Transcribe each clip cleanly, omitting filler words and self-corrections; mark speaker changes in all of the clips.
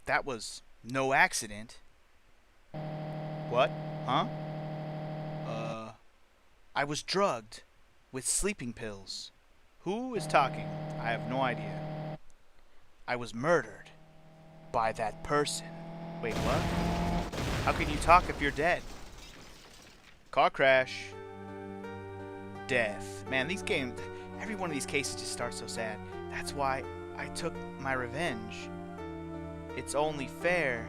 Speaker 1: That was no accident. What? Huh? Uh, I was drugged with sleeping pills. Who is talking? I have no idea. I was murdered by that person. Wait, what? How can you talk if you're dead? Car crash. Death. Man, these games, every one of these cases just starts so sad. That's why I took my revenge. It's only fair,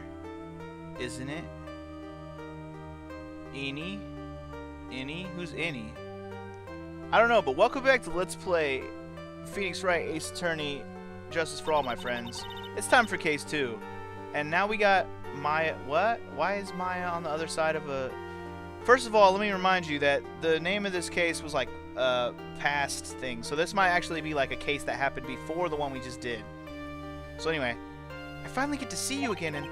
Speaker 1: isn't it? Eni? Eni? Who's Eni? I don't know, but welcome back to Let's Play Phoenix Wright Ace Attorney Justice for All, my friends. It's time for case 2. And now we got Maya. What? Why is Maya on the other side of a... First of all, let me remind you that the name of this case was like past thing. So this might actually be like a case that happened before the one we just did. So anyway, I finally get to see you again, and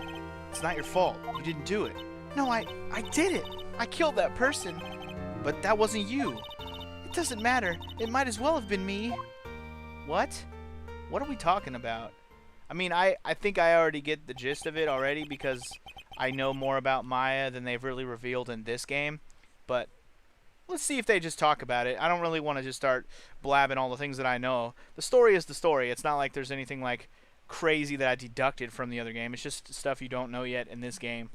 Speaker 1: it's not your fault. You didn't do it. No, I did it. I killed that person. But that wasn't you. It doesn't matter. It might as well have been me. What? What are we talking about? I mean, I think I already get the gist of it already because I know more about Maya than they've really revealed in this game. But let's see if they just talk about it. I don't really want to just start blabbing all the things that I know. The story is the story. It's not like there's anything like crazy that I deducted from the other game. It's just stuff you don't know yet in this game.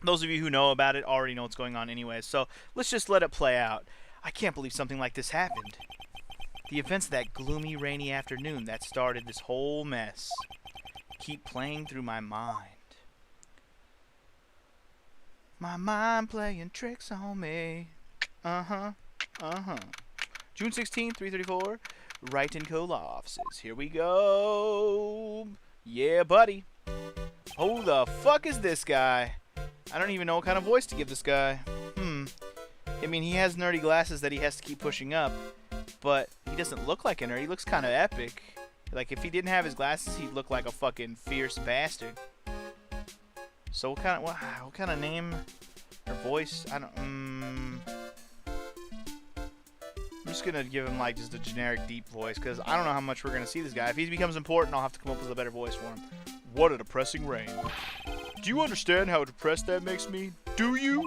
Speaker 1: Those of you who know about it already know what's going on anyway. So let's just let it play out. I can't believe something like this happened. The events of that gloomy, rainy afternoon that started this whole mess keep playing through my mind. My mind playing tricks on me. June 16th, 3:34, Wright & Co. law offices. Here we go. Yeah, buddy. Who the fuck is this guy? I don't even know what kind of voice to give this guy. I mean, he has nerdy glasses that he has to keep pushing up, but he doesn't look like a nerd. He looks kind of epic. Like, if he didn't have his glasses, he'd look like a fucking fierce bastard. So what kind of name or voice? I don't. I'm just gonna give him like just a generic deep voice because I don't know how much we're gonna see this guy. If he becomes important, I'll have to come up with a better voice for him. What a depressing rain. Do you understand how depressed that makes me? Do you?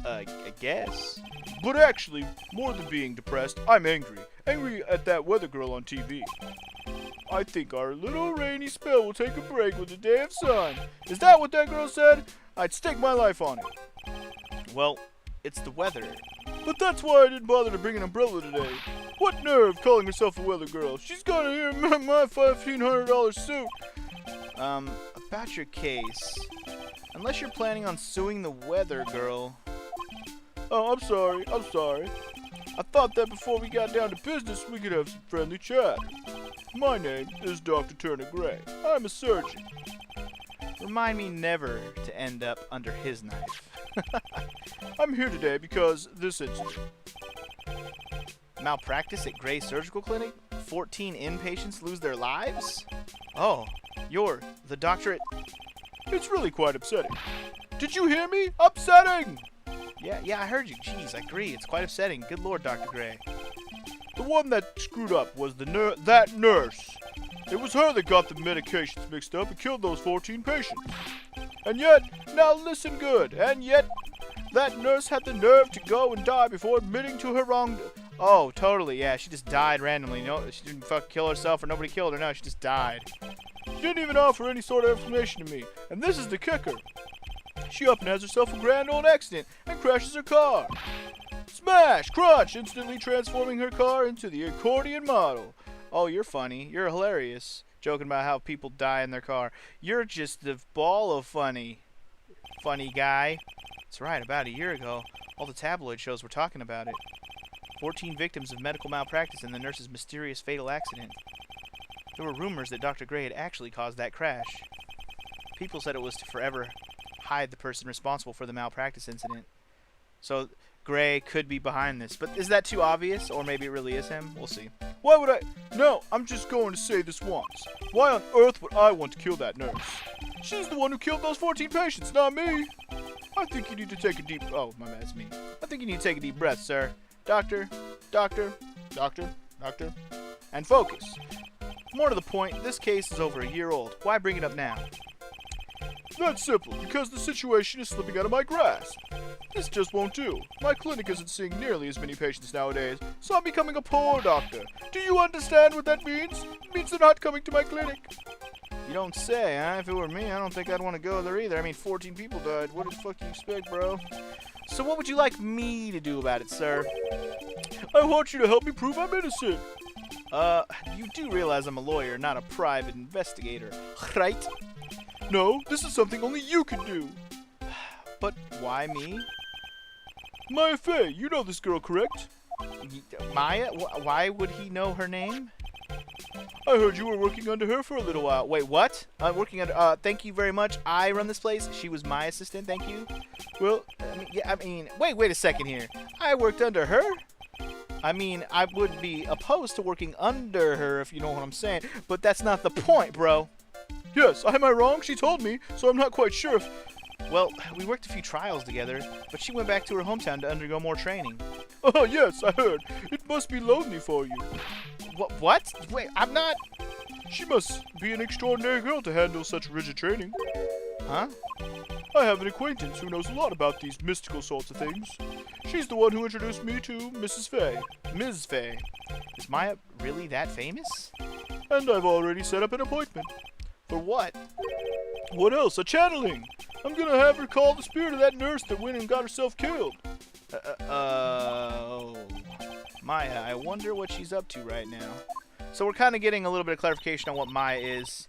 Speaker 1: I guess. But actually, more than being depressed, I'm angry. Angry at that weather girl on TV. I think our little rainy spell will take a break with the day of sun. Is that what that girl said? I'd stake my life on it. Well, it's the weather. But that's why I didn't bother to bring an umbrella today. What nerve calling herself a weather girl? She's gonna hear my $1,500 suit. About your case. Unless you're planning on suing the weather girl. Oh, I'm sorry. I thought that before we got down to business, we could have some friendly chat. My name is Dr. Turner Gray. I'm a surgeon. Remind me never to end up under his knife. I'm here today because this incident. Malpractice at Gray Surgical Clinic? 14 inpatients lose their lives? Oh, you're the doctor at... It's really quite upsetting. Did you hear me? Upsetting! Yeah, I heard you. Jeez, I agree. It's quite upsetting. Good Lord, Dr. Gray. The one that screwed up was that nurse. It was her that got the medications mixed up and killed those 14 patients. And yet, now listen good, and yet that nurse had the nerve to go and die before admitting to her wrong... Oh, totally, yeah, she just died randomly. No, she didn't fucking kill herself or nobody killed her. No, she just died. She didn't even offer any sort of explanation to me. And this is the kicker. She up and has herself a grand old accident and crashes her car. Smash! Crunch! Instantly transforming her car into the accordion model. Oh, you're funny. You're hilarious. Joking about how people die in their car. You're just the ball of funny. Funny guy. That's right, about a year ago, all the tabloid shows were talking about it. 14 victims of medical malpractice in the nurse's mysterious fatal accident. There were rumors that Dr. Gray had actually caused that crash. People said it was to forever hide the person responsible for the malpractice incident. So Gray could be behind this. But is that too obvious? Or maybe it really is him? We'll see. Why would I? No, I'm just going to say this once. Why on earth would I want to kill that nurse? She's the one who killed those 14 patients, not me. I think you need to take a deep... Oh, my bad, it's me. I think you need to take a deep breath, sir. Doctor. And focus. More to the point, this case is over a year old. Why bring it up now? That's simple, because the situation is slipping out of my grasp. This just won't do. My clinic isn't seeing nearly as many patients nowadays, so I'm becoming a poor doctor. Do you understand what that means? It means they're not coming to my clinic. You don't say, huh? If it were me, I don't think I'd want to go there either. I mean, 14 people died. What the fuck do you expect, bro? So what would you like me to do about it, sir? I want you to help me prove I'm innocent. You do realize I'm a lawyer, not a private investigator, right? No, this is something only you can do. But why me? Maya Fay, you know this girl, correct? Maya? Why would he know her name? I heard you were working under her for a little while. Wait, what? Working under, thank you very much. I run this place. She was my assistant, thank you. Well, wait a second here. I worked under her? I mean, I would be opposed to working under her, if you know what I'm saying. But that's not the point, bro. Yes, am I wrong? She told me, so I'm not quite sure if... Well, we worked a few trials together, but she went back to her hometown to undergo more training. Oh, yes, I heard. It must be lonely for you. What? Wait, I'm not... She must be an extraordinary girl to handle such rigid training. Huh? I have an acquaintance who knows a lot about these mystical sorts of things. She's the one who introduced me to Mrs. Fay. Ms. Fay. Is Maya really that famous? And I've already set up an appointment. For what? What else? A channeling! I'm gonna have her call the spirit of that nurse that went and got herself killed. Oh. Maya, I wonder what she's up to right now. So we're kind of getting a little bit of clarification on what Maya is.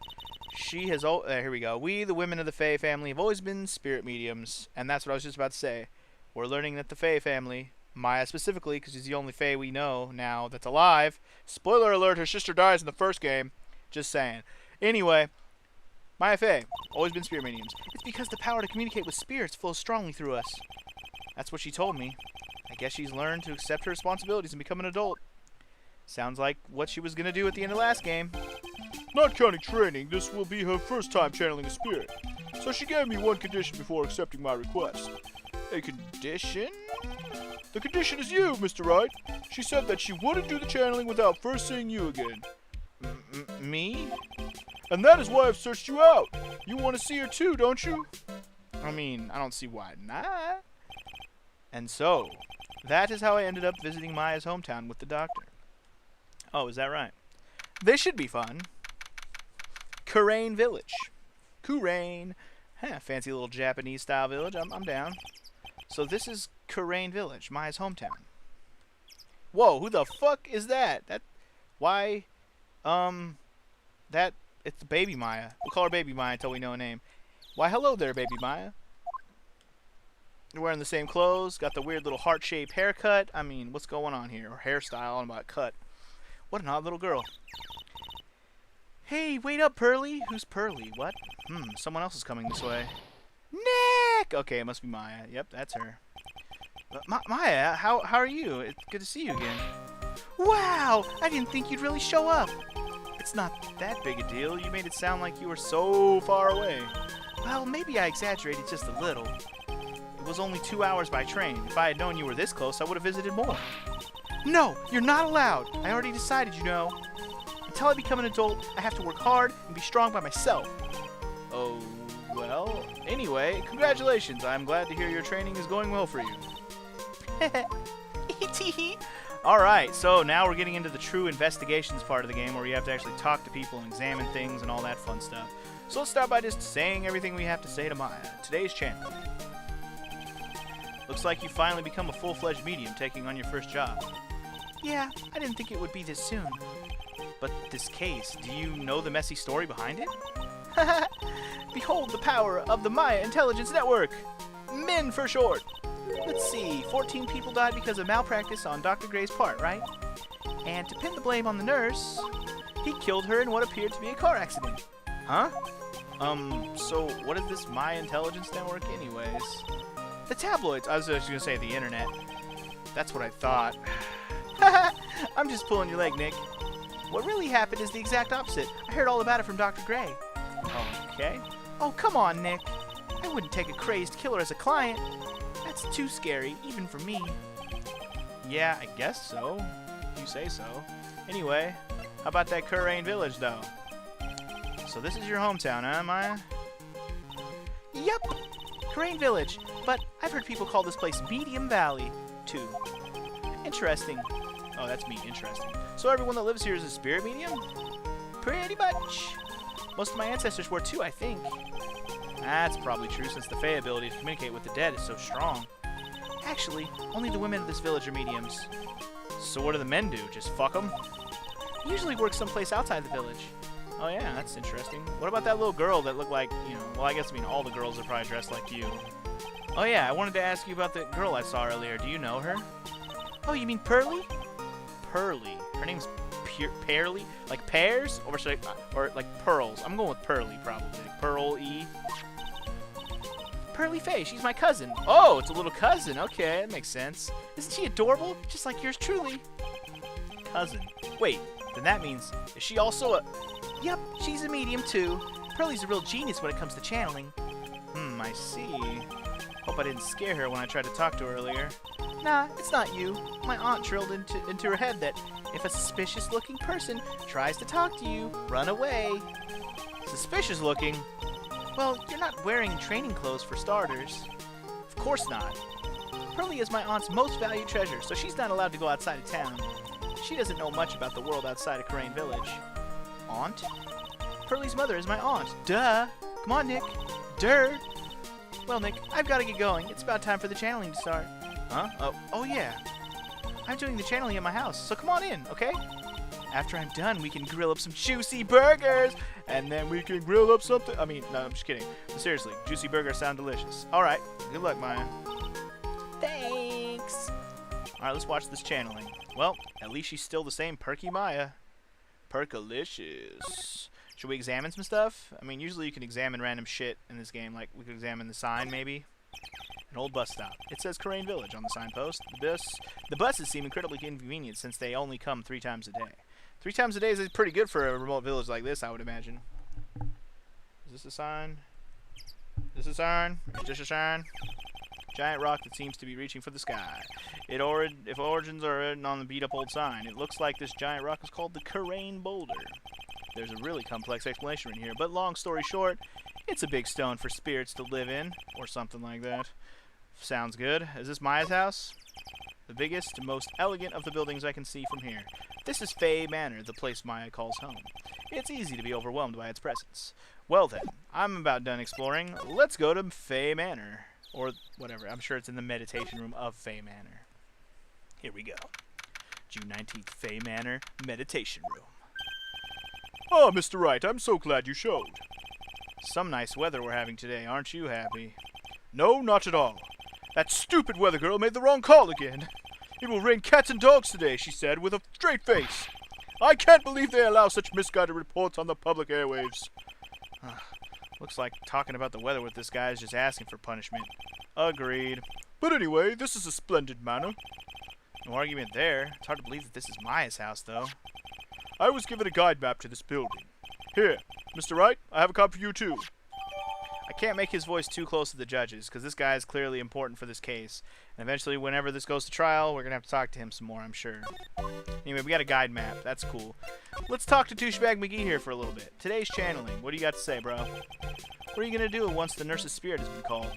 Speaker 1: She has... here we go. We, the women of the Fay family, have always been spirit mediums. And that's what I was just about to say. We're learning that the Fay family, Maya specifically, because she's the only Fay we know now that's alive. Spoiler alert, her sister dies in the first game. Just saying. Anyway, Maya Fay, always been spirit mediums. It's because the power to communicate with spirits flows strongly through us. That's what she told me. I guess she's learned to accept her responsibilities and become an adult. Sounds like what she was going to do at the end of last game. Not counting training, this will be her first time channeling a spirit. So she gave me one condition before accepting my request. A condition? The condition is you, Mr. Wright. She said that she wouldn't do the channeling without first seeing you again. Me? And that is why I've searched you out. You want to see her too, don't you? I mean, I don't see why not. And so, that is how I ended up visiting Maya's hometown with the doctor. Oh, is that right? This should be fun. Karin Village. Karin. Huh, fancy little Japanese-style village. I'm down. So this is Karin Village, Maya's hometown. Whoa, who the fuck is that? Why, it's Baby Maya. We'll call her Baby Maya until we know a name. Why, hello there, Baby Maya. You're wearing the same clothes, got the weird little heart-shaped haircut. I mean, what's going on here? Or hairstyle, I don't know about cut. What an odd little girl. Hey, wait up, Pearly. Who's Pearly? What? Someone else is coming this way. Nick! Okay, it must be Maya. Yep, that's her. Maya, how are you? It's good to see you again. Wow! I didn't think you'd really show up. It's not that big a deal. You made it sound like you were so far away. Well, maybe I exaggerated just a little. It was only 2 hours by train. If I had known you were this close, I would have visited more. No, you're not allowed. I already decided, you know. Until I become an adult, I have to work hard and be strong by myself. Oh, well, anyway, congratulations. I'm glad to hear your training is going well for you. Alright, so now we're getting into the true investigations part of the game where you have to actually talk to people and examine things and all that fun stuff. So let's start by just saying everything we have to say to Maya. Today's channel. Looks like you finally become a full-fledged medium, taking on your first job. Yeah, I didn't think it would be this soon. But this case, do you know the messy story behind it? Behold the power of the Maya Intelligence Network! MIN for short! Let's see, 14 people died because of malpractice on Dr. Gray's part, right? And to pin the blame on the nurse, he killed her in what appeared to be a car accident. Huh? So what is this Maya Intelligence Network anyways? The tabloids. I was just going to say the internet. That's what I thought. I'm just pulling your leg, Nick. What really happened is the exact opposite. I heard all about it from Dr. Gray. Okay. Oh, come on, Nick. I wouldn't take a crazed killer as a client. That's too scary, even for me. Yeah, I guess so. If you say so. Anyway, how about that Karin Village, though? So this is your hometown, huh, Maya? Yep, Karin Village. But I've heard people call this place Medium Valley, too. Interesting. Oh, that's me. Interesting. So everyone that lives here is a spirit medium? Pretty much. Most of my ancestors were too, I think. That's probably true since the Fay ability to communicate with the dead is so strong. Actually, only the women of this village are mediums. So what do the men do? Just fuck them? Usually work someplace outside the village. Oh yeah, that's interesting. What about that little girl that looked like, you know, well I guess all the girls are probably dressed like you. Oh yeah, I wanted to ask you about the girl I saw earlier. Do you know her? Oh, you mean Pearly? Pearly. Her name's Pearly? Like pears? Or should I, or like pearls? I'm going with Pearly probably. Pearl-y. Pearly Fay, she's my cousin. Oh, it's a little cousin. Okay, that makes sense. Isn't she adorable? Just like yours truly. Cousin. Wait, then that means, is she also a... Yep, she's a medium too. Pearly's a real genius when it comes to channeling. I see. Hope I didn't scare her when I tried to talk to her earlier. Nah, it's not you. My aunt drilled into her head that if a suspicious-looking person tries to talk to you, run away. Suspicious-looking? Well, you're not wearing training clothes for starters. Of course not. Pearly is my aunt's most valued treasure, so she's not allowed to go outside of town. She doesn't know much about the world outside of Karin Village. Aunt? Pearly's mother is my aunt. Duh! Come on, Nick. Durr! Well, Nick, I've got to get going. It's about time for the channeling to start. Huh? Oh yeah. I'm doing the channeling at my house, so come on in, okay? After I'm done, we can grill up some juicy burgers, and then we can grill up something. I mean, no, I'm just kidding. But seriously, juicy burgers sound delicious. All right, good luck, Maya. Thanks. All right, let's watch this channeling. Well, at least she's still the same perky Maya. Perkalicious. Should we examine some stuff? I mean, usually you can examine random shit in this game. Like, we could examine the sign, maybe. An old bus stop. It says Karin Village on the signpost. The buses seem incredibly inconvenient since they only come 3 times a day. 3 times a day is pretty good for a remote village like this, I would imagine. Is this a sign? Is this a sign? Is this a sign? Giant rock that seems to be reaching for the sky. If origins are written on the beat-up old sign, it looks like this giant rock is called the Karin Boulder. There's a really complex explanation in here, but long story short, it's a big stone for spirits to live in, or something like that. Sounds good. Is this Maya's house? The biggest, most elegant of the buildings I can see from here. This is Fay Manor, the place Maya calls home. It's easy to be overwhelmed by its presence. Well then, I'm about done exploring. Let's go to Fay Manor. Or whatever. I'm sure it's in the meditation room of Fay Manor. Here we go. June 19th, Fay Manor Meditation Room. Oh, Mr. Wright, I'm so glad you showed. Some nice weather we're having today. Aren't you happy? No, not at all. That stupid weather girl made the wrong call again. It will rain cats and dogs today, she said, with a straight face. I can't believe they allow such misguided reports on the public airwaves. Looks like talking about the weather with this guy is just asking for punishment. Agreed. But anyway, this is a splendid manor. No argument there. It's hard to believe that this is Maya's house, though. I was given a guide map to this building. Here, Mr. Wright, I have a copy for you, too. I can't make his voice too close to the judges, because this guy is clearly important for this case. And eventually, whenever this goes to trial, we're going to have to talk to him some more, I'm sure. Anyway, we got a guide map. That's cool. Let's talk to Douchebag McGee here for a little bit. Today's channeling. What do you got to say, bro? What are you going to do once the nurse's spirit has been called?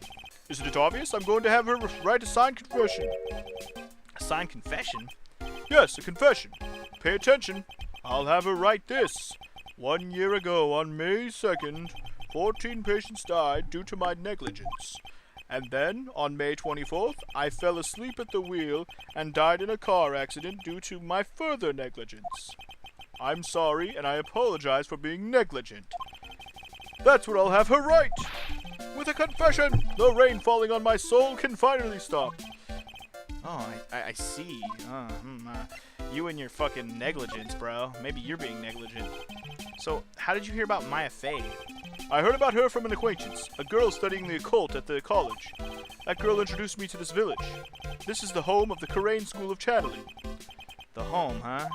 Speaker 1: Isn't it obvious? I'm going to have her write a signed confession. A signed confession? Yes, a confession. Pay attention. I'll have her write this. 1 year ago, on May 2nd, 14 patients died due to my negligence. And then, on May 24th, I fell asleep at the wheel and died in a car accident due to my further negligence. I'm sorry, and I apologize for being negligent. That's what I'll have her write. With a confession, the rain falling on my soul can finally stop. Oh, I see. You and your fucking negligence, bro. Maybe you're being negligent. So, how did you hear about Maya Fay? I heard about her from an acquaintance, a girl studying the occult at the college. That girl introduced me to this village. This is the home of the Karin School of Channeling. The home, huh?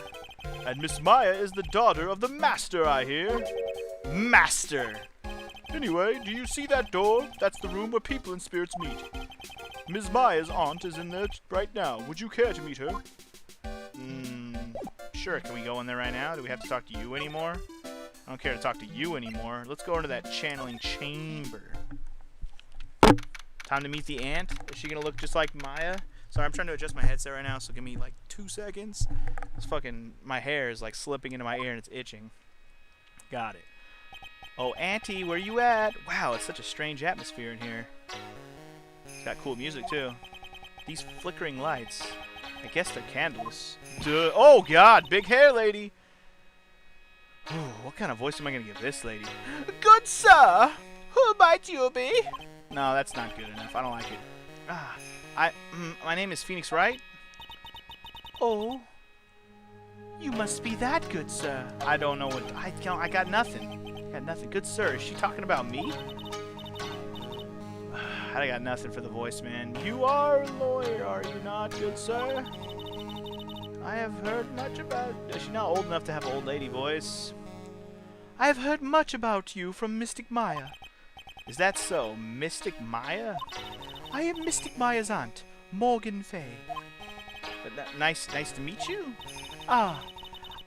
Speaker 1: And Miss Maya is the daughter of the master, I hear. Master! Anyway, do you see that door? That's the room where people and spirits meet. Ms. Maya's aunt is in there right now. Would you care to meet her? Sure. Can we go in there right now? Do we have to talk to you anymore? I don't care to talk to you anymore. Let's go into that channeling chamber. Time to meet the ant. Is she gonna look just like Maya? Sorry, I'm trying to adjust my headset right now, so give me like 2 seconds. It's fucking, my hair is like slipping into my ear and it's itching. Got it. Oh, Auntie, where you at? Wow, it's such a strange atmosphere in here. It's got cool music too. These flickering lights. I guess they're candles. Duh. Oh God, big hair lady. Ooh, what kind of voice am I gonna give this lady? Good sir, who might you be? No, that's not good enough. I don't like it. My name is Phoenix, right? Oh, you must be that good, sir. I don't know what I got nothing. Got nothing. Good sir, is she talking about me? I got nothing for the voice, man. You are a lawyer, are you not, good sir? I have heard much about... She's not old enough to have an old lady voice. I have heard much about you from Mystic Maya. Is that so? Mystic Maya? I am Mystic Maya's aunt, Morgan Fay. Nice to meet you. Ah,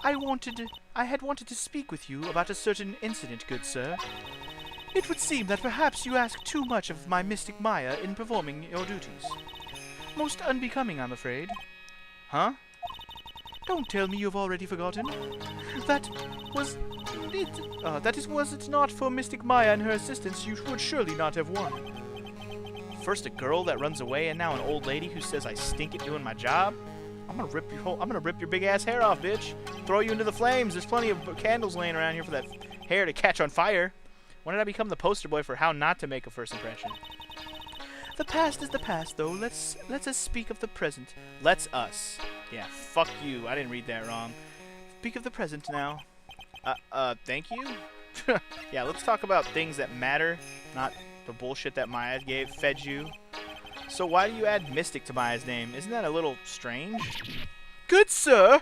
Speaker 1: I had wanted to speak with you about a certain incident, good sir. It would seem that perhaps you ask too much of my Mystic Maya in performing your duties. Most unbecoming, I'm afraid. Huh? Don't tell me you've already forgotten. Was it not for Mystic Maya and her assistants, you would surely not have won. First a girl that runs away, and now an old lady who says I stink at doing my job. I'm gonna rip your big ass hair off, bitch. Throw you into the flames. There's plenty of candles laying around here for that hair to catch on fire. When did I become the poster boy for how not to make a first impression? The past is the past, though. Let's us speak of the present. Let's us. Yeah, fuck you. I didn't read that wrong. Speak of the present now. Thank you? Yeah, let's talk about things that matter, not the bullshit that Maya fed you. So why do you add Mystic to Maya's name? Isn't that a little strange? Good sir!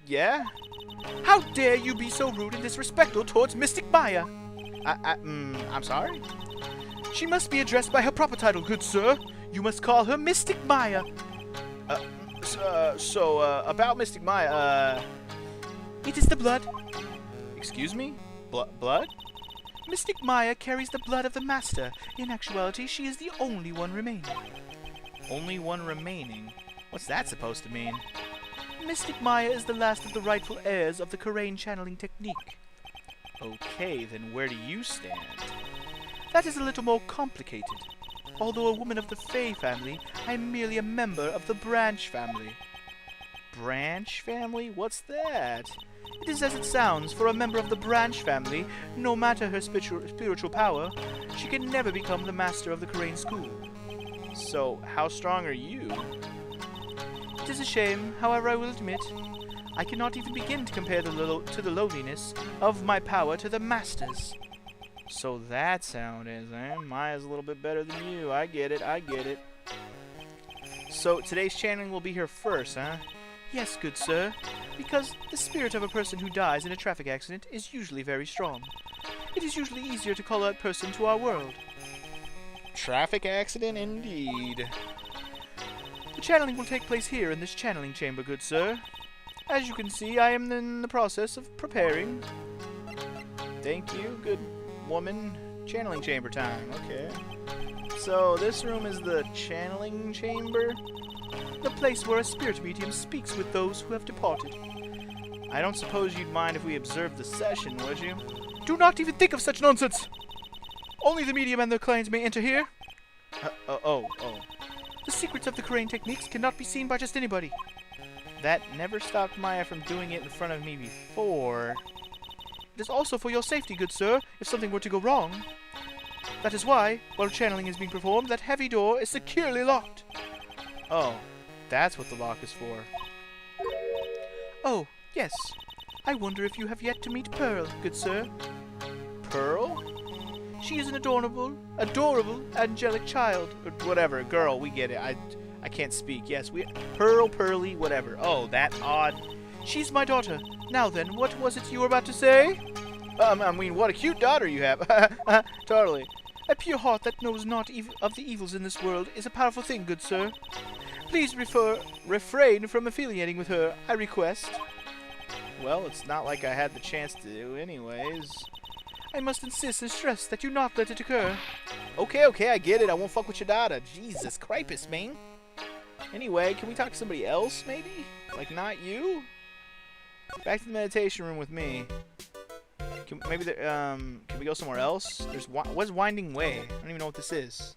Speaker 1: Yeah? How dare you be so rude and disrespectful towards Mystic Maya? I'm sorry? She must be addressed by her proper title, good sir. You must call her Mystic Maya. About Mystic Maya, It is the blood. Excuse me? Blood? Mystic Maya carries the blood of the Master. In actuality, she is the only one remaining. Only one remaining? What's that supposed to mean? Mystic Maya is the last of the rightful heirs of the Karin channeling technique. Okay, then where do you stand? That is a little more complicated. Although a woman of the Fay family, I am merely a member of the Branch family. Branch family? What's that? It is as it sounds. For a member of the Branch family, no matter her spiritual power, she can never become the master of the Karin school. So, how strong are you? It is a shame, however I will admit, I cannot even begin to compare the lowliness of my power to the Master's. So that's how it is, eh? Maya's a little bit better than you. I get it, I get it. So today's channeling will be here first, huh? Yes, good sir, because the spirit of a person who dies in a traffic accident is usually very strong. It is usually easier to call that person to our world. Traffic accident indeed. The channeling will take place here in this channeling chamber, good sir. As you can see, I am in the process of preparing. Thank you, good woman. Channeling chamber time, okay. So this room is the channeling chamber? The place where a spirit medium speaks with those who have departed. I don't suppose you'd mind if we observed the session, would you? Do not even think of such nonsense! Only the medium and their clients may enter here. Oh. The secrets of the Karin techniques cannot be seen by just anybody. That never stopped Maya from doing it in front of me before. It is also for your safety, good sir, if something were to go wrong. That is why, while channeling is being performed, that heavy door is securely locked. Oh, that's what the lock is for. Oh, yes. I wonder if you have yet to meet Pearl, good sir. Pearl? She is an adorable, angelic child. Or whatever, girl, we get it. I can't speak. Yes, Pearl, Pearly, whatever. Oh, that odd. She's my daughter. Now then, what was it you were about to say? I mean, what a cute daughter you have. Totally. A pure heart that knows not of the evils in this world is a powerful thing, good sir. Please refrain from affiliating with her, I request. Well, it's not like I had the chance to anyways.
Speaker 2: I must insist and stress that you not let it occur.
Speaker 1: Okay, okay, I get it. I won't fuck with your daughter. Jesus Christ, man. Anyway, can we talk to somebody else, maybe? Like, not you? Back to the meditation room with me. Can we go somewhere else? What's Winding Way? I don't even know what this is.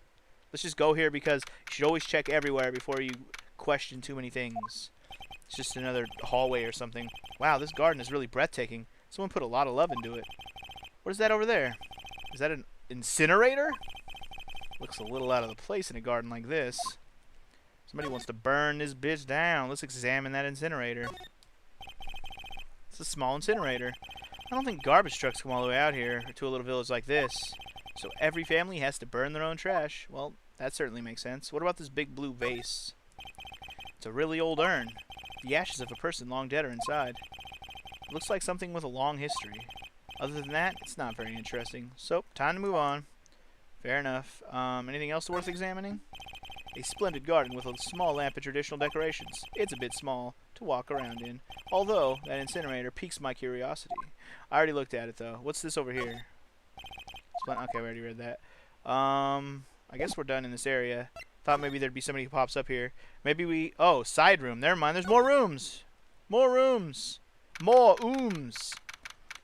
Speaker 1: Let's just go here because you should always check everywhere before you question too many things. It's just another hallway or something. Wow, this garden is really breathtaking. Someone put a lot of love into it. What is that over there? Is that an incinerator? Looks a little out of the place in a garden like this. Somebody wants to burn this bitch down. Let's examine that incinerator. It's a small incinerator. I don't think garbage trucks come all the way out here to a little village like this. So every family has to burn their own trash. Well, that certainly makes sense. What about this big blue vase? It's a really old urn. The ashes of a person long dead are inside. It looks like something with a long history. Other than that, it's not very interesting. So, time to move on. Fair enough. Anything else worth examining? A splendid garden with a small lamp and traditional decorations. It's a bit small to walk around in. Although, that incinerator piques my curiosity. I already looked at it, though. What's this over here? Okay, we already read that. I guess we're done in this area. Thought maybe there'd be somebody who pops up here. Maybe we... Oh, side room. Never mind. There's more rooms. More rooms. More ooms.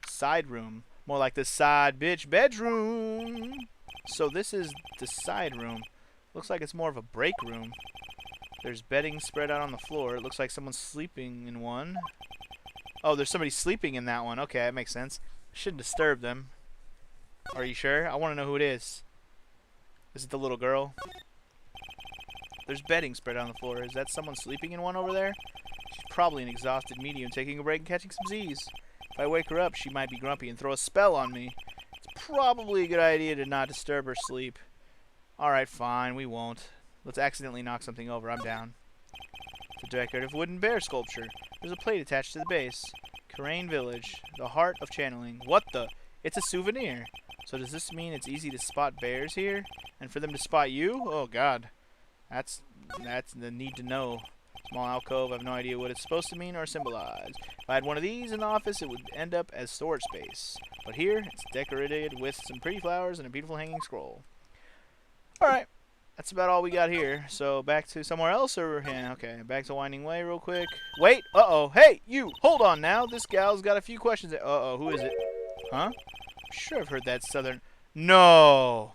Speaker 1: Side room. More like the side bitch bedroom. So this is the side room. Looks like it's more of a break room. There's bedding spread out on the floor. It looks like someone's sleeping in one. Oh, there's somebody sleeping in that one. Okay, that makes sense. Shouldn't disturb them. Are you sure? I want to know who it is. Is it the little girl? There's bedding spread out on the floor. Is that someone sleeping in one over there? She's probably an exhausted medium taking a break and catching some Z's. If I wake her up, she might be grumpy and throw a spell on me. It's probably a good idea to not disturb her sleep. Alright, fine, we won't. Let's accidentally knock something over. I'm down. It's a decorative wooden bear sculpture. There's a plate attached to the base. Karin Village, the heart of channeling. What the? It's a souvenir. So does this mean it's easy to spot bears here? And for them to spot you? Oh god. That's the need to know. Small alcove, I have no idea what it's supposed to mean or symbolize. If I had one of these in the office, it would end up as storage space. But here, it's decorated with some pretty flowers and a beautiful hanging scroll. Alright, that's about all we got here. So, back to somewhere else, or... Yeah, okay, back to Winding Way real quick. Wait, uh-oh, hey, you, hold on now. This gal's got a few questions. Uh-oh, who is it? Huh? I'm sure I've heard that southern... No!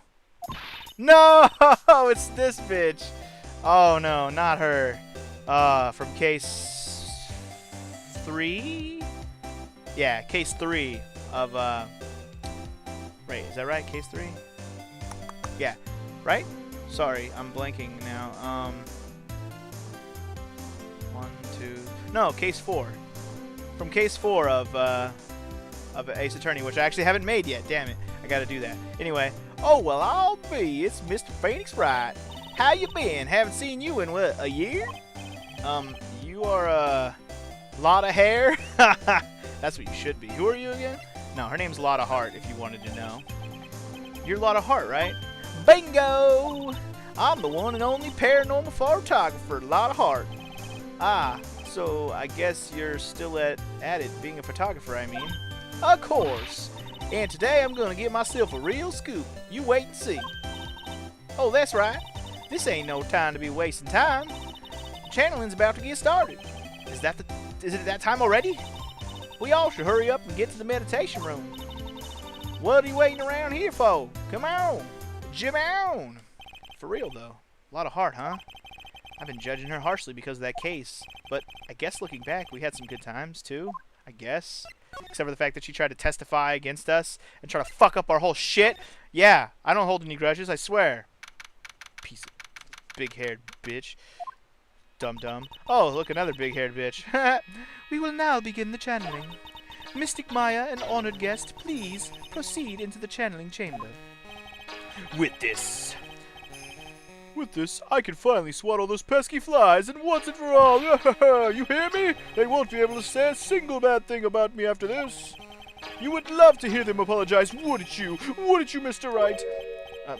Speaker 1: No! It's this bitch! Oh, no, not her. From case 3? Yeah, case 3 of, Wait, is that right? Case 3? Yeah. Right? Sorry, I'm blanking now. 1, 2... No, case 4. From case 4 of Ace Attorney, which I actually haven't made yet. Damn it. I gotta do that. Anyway. Oh, well, I'll be. It's Mr. Phoenix Wright. How you been? Haven't seen you in, what, a year? You are a lot of hair? That's what you should be. Who are you again? No, her name's Lotta Hart, if you wanted to know. You're Lotta Hart, right? Bingo! I'm the one and only paranormal photographer, Lotta Hart. Ah, so I guess you're still at it, being a photographer, I mean. Of course. And today I'm gonna get myself a real scoop. You wait and see. Oh, that's right. This ain't no time to be wasting time. Channeling's about to get started. Is it that time already? We all should hurry up and get to the meditation room. What are you waiting around here for? Come on. Jim on. For real, though. A lot of heart, huh? I've been judging her harshly because of that case. But I guess looking back, we had some good times, too. I guess. Except for the fact that she tried to testify against us and try to fuck up our whole shit. Yeah, I don't hold any grudges, I swear. Piece of big-haired bitch. Dum-dum. Oh, look, another big-haired bitch.
Speaker 2: We will now begin the channeling. Mystic Maya and honored guest, please proceed into the channeling chamber.
Speaker 1: With this, I can finally swat all those pesky flies, and once and for all, you hear me? They won't be able to say a single bad thing about me after this. You would love to hear them apologize, wouldn't you? Wouldn't you, Mr. Wright?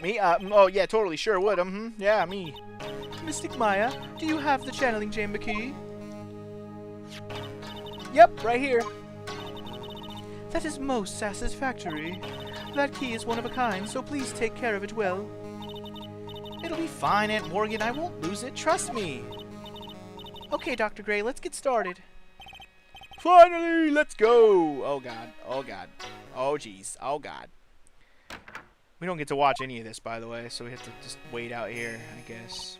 Speaker 1: Me? Oh, yeah, totally, sure would. Yeah, me.
Speaker 2: Mystic Maya, do you have the channeling chamber key?
Speaker 1: Yep, right here.
Speaker 2: That is most satisfactory. That key is one of a kind, so please take care of it well.
Speaker 1: It'll be fine, Aunt Morgan. I won't lose it. Trust me.
Speaker 2: Okay, Dr. Gray, let's get started.
Speaker 1: Finally, let's go. Oh, God. Oh, God. Oh, jeez. Oh, God. We don't get to watch any of this, by the way, so we have to just wait out here, I guess.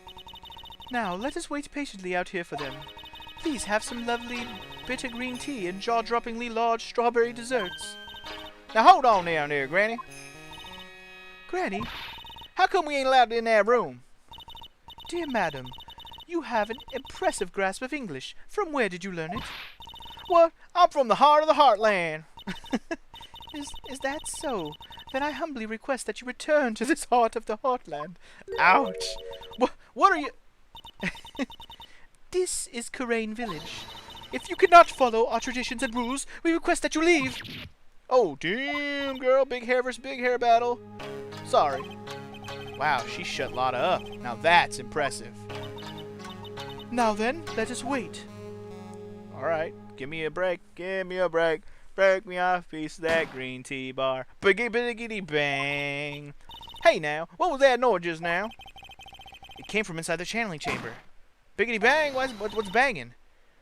Speaker 2: Now, let us wait patiently out here for them. Please have some lovely bitter green tea and jaw-droppingly large strawberry desserts.
Speaker 1: Now, hold on down there, Granny.
Speaker 2: Granny?
Speaker 1: How come we ain't allowed in that room?
Speaker 2: Dear madam, you have an impressive grasp of English. From where did you learn it?
Speaker 1: What? I'm from the heart of the heartland.
Speaker 2: Is that so? Then I humbly request that you return to this heart of the heartland. Ouch!
Speaker 1: What are you...
Speaker 2: This is Karin Village. If you cannot follow our traditions and rules, we request that you leave.
Speaker 1: Oh, damn, girl. Big hair versus big hair battle. Sorry. Wow, she shut Lotta up. Now that's impressive.
Speaker 2: Now then, let us wait.
Speaker 1: Alright, give me a break. Give me a break. Break me off a piece of that green tea bar. Biggity biggity bang. Hey now, what was that noise just now?
Speaker 2: It came from inside the channeling chamber.
Speaker 1: Biggity bang? What's banging?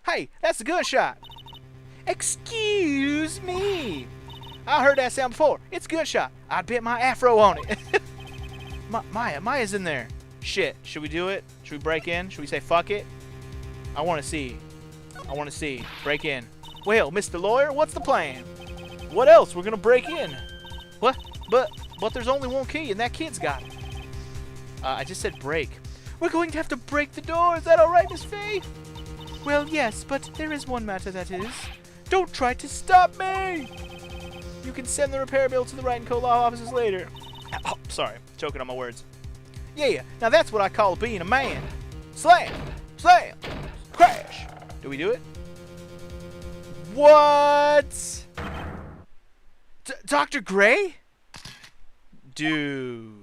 Speaker 1: Hey, that's a gunshot.
Speaker 2: Excuse me.
Speaker 1: I heard that sound before. It's a gunshot. I'd bet my afro on it. Maya's in there. Shit, should we do it? Should we break in? Should we say fuck it? I want to see. Break in. Well, Mr. Lawyer, what's the plan? What else? We're gonna break in. What? But there's only one key, and that kid's got it. I just said break.
Speaker 2: We're going to have to break the door. Is that all right, Miss Fay? Well, yes, but there is one matter that is. Don't try to stop me.
Speaker 1: You can send the repair bill to the Wright & Co. law offices later. Oh, sorry, choking on my words. Yeah, now that's what I call being a man. Slam, slam, crash. Do we do it? What? Dr. Gray? Dude.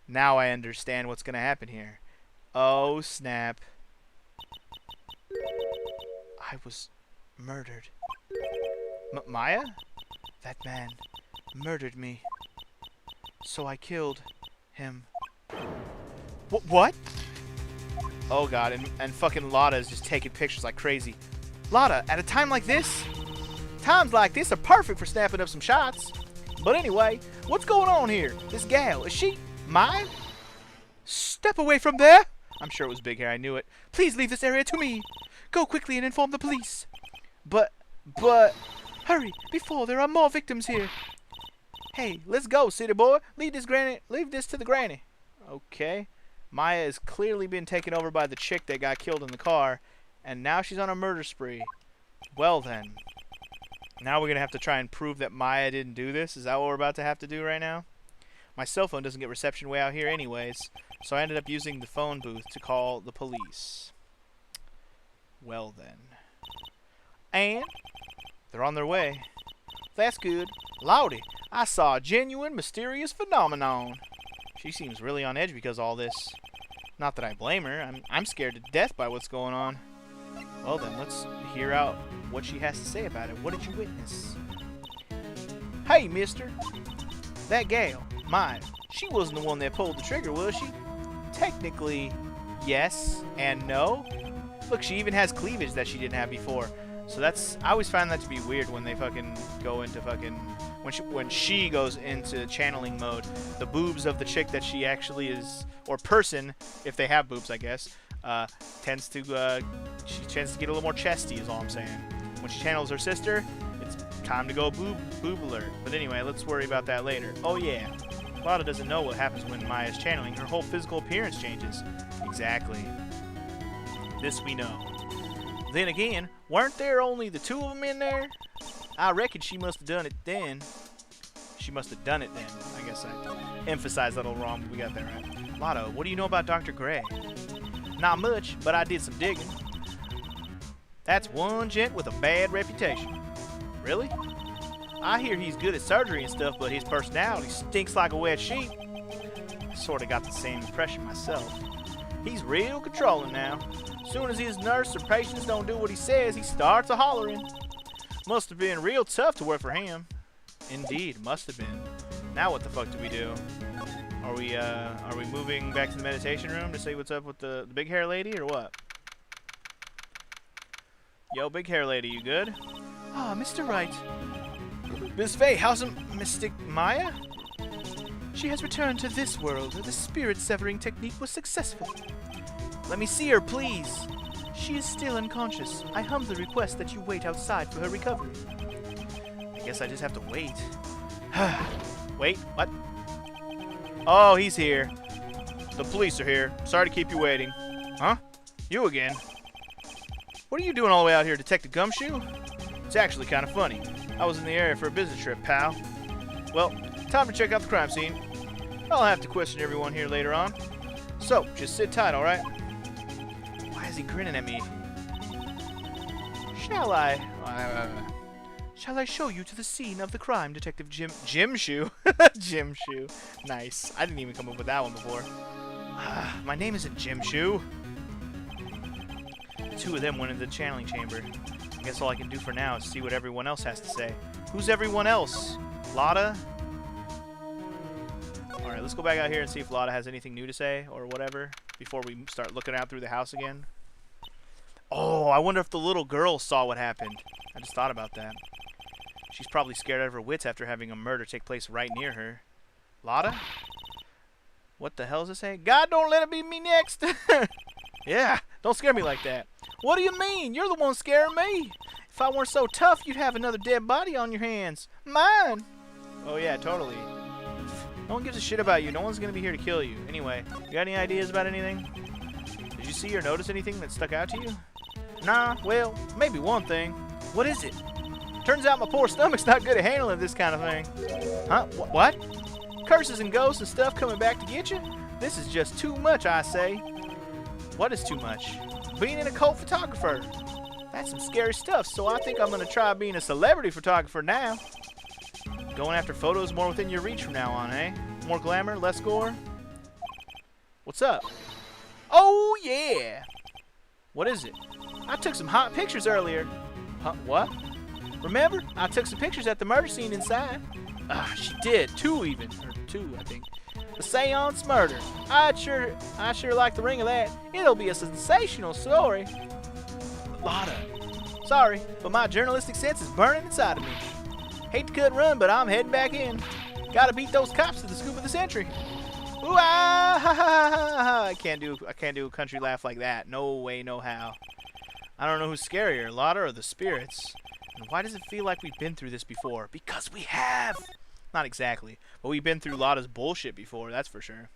Speaker 1: Now I understand what's gonna happen here. Oh, snap. I was murdered. Maya? That man murdered me. So I killed him. What? Oh god, and fucking Lotta is just taking pictures like crazy. Lotta, at a time like this? Times like this are perfect for snapping up some shots. But anyway, what's going on here? This gal, is she mine?
Speaker 2: Step away from there!
Speaker 1: I'm sure it was Big Hair, I knew it.
Speaker 2: Please leave this area to me. Go quickly and inform the police.
Speaker 1: But...
Speaker 2: Hurry, before there are more victims here.
Speaker 1: Hey, let's go, city boy. Leave this to the granny. Okay. Maya has clearly been taken over by the chick that got killed in the car, and now she's on a murder spree. Well then. Now we're going to have to try and prove that Maya didn't do this? Is that what we're about to have to do right now? My cell phone doesn't get reception way out here anyways, so I ended up using the phone booth to call the police. Well then. And they're on their way. That's good. Lordy, I saw a genuine mysterious phenomenon. She seems really on edge because of all this. Not that I blame her. I'm scared to death by what's going on. Well then, let's hear out what she has to say about it. What did you witness? Hey, mister. That gal, Maya, she wasn't the one that pulled the trigger, was she? Technically, yes and no. Look, she even has cleavage that she didn't have before. So that's... I always find that to be weird when they fucking go into fucking... When she goes into channeling mode. The boobs of the chick that she actually is... Or person, if they have boobs, I guess. Tends to... she tends to get a little more chesty, is all I'm saying. When she channels her sister, it's time to go boob alert. But anyway, let's worry about that later. Oh yeah. Lotta doesn't know what happens when Maya's channeling. Her whole physical appearance changes. Exactly. This we know. Then again, weren't there only the two of them in there? I reckon she must have done it then. She must have done it then. I guess I emphasized that a little wrong, but we got that right. Lotto, what do you know about Dr. Gray? Not much, but I did some digging. That's one gent with a bad reputation. Really? I hear he's good at surgery and stuff, but his personality stinks like a wet sheep. Sort of got the same impression myself. He's real controlling now. Soon as his nurse or patients don't do what he says, he starts a-hollering. Must have been real tough to work for him. Indeed, must have been. Now what the fuck do we do? Are we moving back to the meditation room to say what's up with the big hair lady, or what? Yo, big hair lady, you good?
Speaker 2: Ah, Mr. Wright.
Speaker 1: Miss Fay, how's Mystic Maya?
Speaker 2: She has returned to this world. The spirit-severing technique was successful.
Speaker 1: Let me see her, please.
Speaker 2: She is still unconscious. I humbly request that you wait outside for her recovery.
Speaker 1: I guess I just have to wait. Wait, what? Oh, he's here. The police are here. Sorry to keep you waiting. Huh? You again? What are you doing all the way out here, Detective Gumshoe? It's actually kind of funny. I was in the area for a business trip, pal. Well, time to check out the crime scene. I'll have to question everyone here later on. So, just sit tight, alright? Why is he grinning at me?
Speaker 2: Shall I show you to the scene of the crime, Detective
Speaker 1: Jim Shoe? Jim Shoe. Nice. I didn't even come up with that one before. My name isn't Jim Shoe. Two of them went into the channeling chamber. I guess all I can do for now is see what everyone else has to say. Who's everyone else? Lotta? Alright, let's go back out here and see if Lotta has anything new to say or whatever before we start looking out through the house again. Oh, I wonder if the little girl saw what happened. I just thought about that. She's probably scared out of her wits after having a murder take place right near her. Lotta? What the hell does it say? God, don't let it be me next! Yeah, don't scare me like that. What do you mean? You're the one scaring me. If I weren't so tough, you'd have another dead body on your hands. Mine! Oh yeah, totally. No one gives a shit about you. No one's gonna be here to kill you. Anyway, you got any ideas about anything? Did you see or notice anything that stuck out to you? Nah, well, maybe one thing. What is it? Turns out my poor stomach's not good at handling this kind of thing. Huh? What? Curses and ghosts and stuff coming back to get you? This is just too much, I say. What is too much? Being an occult photographer. That's some scary stuff, so I think I'm going to try being a celebrity photographer now. Going after photos more within your reach from now on, eh? More glamour, less gore? What's up? Oh, yeah! What is it? I took some hot pictures earlier. Huh? What? Remember? I took some pictures at the murder scene inside. She did. Two even. Or two, I think. The seance murder. I sure like the ring of that. It'll be a sensational story. Lotta. Sorry, but my journalistic sense is burning inside of me. Hate to cut and run, but I'm heading back in. Gotta beat those cops to the scoop of the century. Ooh, ah, ha, ha, ha, ha. I can't do a country laugh like that. No way, no how. I don't know who's scarier, Lotta or the spirits. And why does it feel like we've been through this before? Because we have! Not exactly, but we've been through Lotta's bullshit before, that's for sure.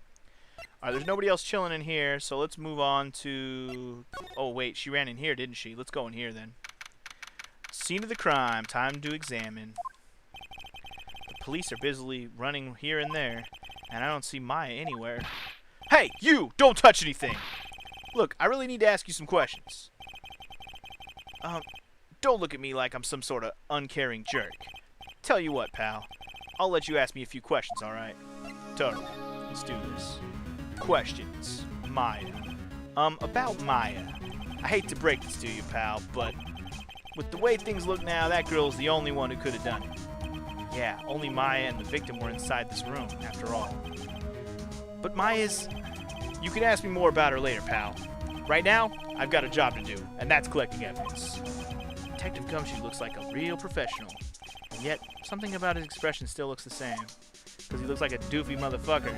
Speaker 1: Alright, there's nobody else chilling in here, so let's move on to... Oh, wait, she ran in here, didn't she? Let's go in here, then. Scene of the crime. Time to examine. The police are busily running here and there, and I don't see Maya anywhere. Hey, you! Don't touch anything! Look, I really need to ask you some questions. Don't look at me like I'm some sort of uncaring jerk. Tell you what, pal. I'll let you ask me a few questions, alright? Totally. Let's do this. Questions. Maya. About Maya. I hate to break this to you, pal, but with the way things look now, that girl's the only one who could have done it. Yeah, only Maya and the victim were inside this room, after all. But Maya's... You can ask me more about her later, pal. Right now, I've got a job to do, and that's collecting evidence. Detective Gumshoe looks like a real professional. And yet, something about his expression still looks the same. Because he looks like a doofy motherfucker.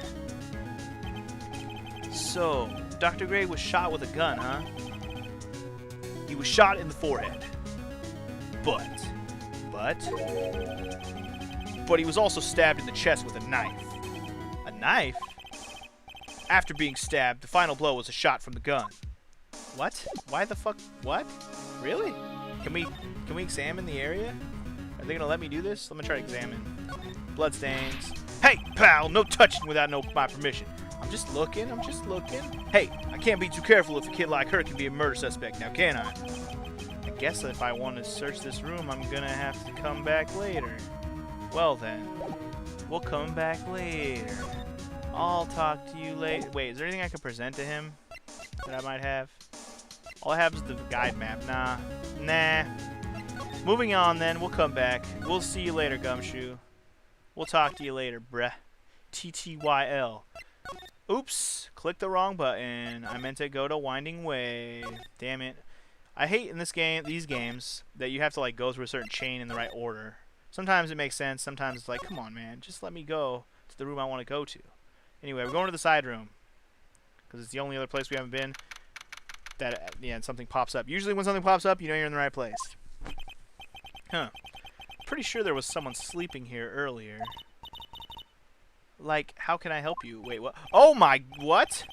Speaker 1: So, Dr. Gray was shot with a gun, huh? He was shot in the forehead. But he was also stabbed in the chest with a knife. A knife? After being stabbed, the final blow was a shot from the gun. What? Why the fuck? What? Really? Can we examine the area? Are they gonna let me do this? Let me try to examine. Bloodstains. Hey, pal, no touching without my permission. I'm just looking. Hey, I can't be too careful if a kid like her can be a murder suspect now, can I? I guess if I want to search this room, I'm gonna have to come back later. Well then, we'll come back later. I'll talk to you later. Wait, is there anything I can present to him that I might have? All I have is the guide map. Nah. Moving on, then. We'll come back. We'll see you later, Gumshoe. We'll talk to you later, bruh. TTYL. Oops. Clicked the wrong button. I meant to go to Winding Way. Damn it. I hate in these games that you have to like go through a certain chain in the right order. Sometimes it makes sense. Sometimes it's like, come on, man. Just let me go to the room I want to go to. Anyway, we're going to the side room. Because it's the only other place we haven't been that, yeah, and something pops up. Usually when something pops up, you know you're in the right place. Huh. Pretty sure there was someone sleeping here earlier. Like, how can I help you? Wait, what? Oh my, what?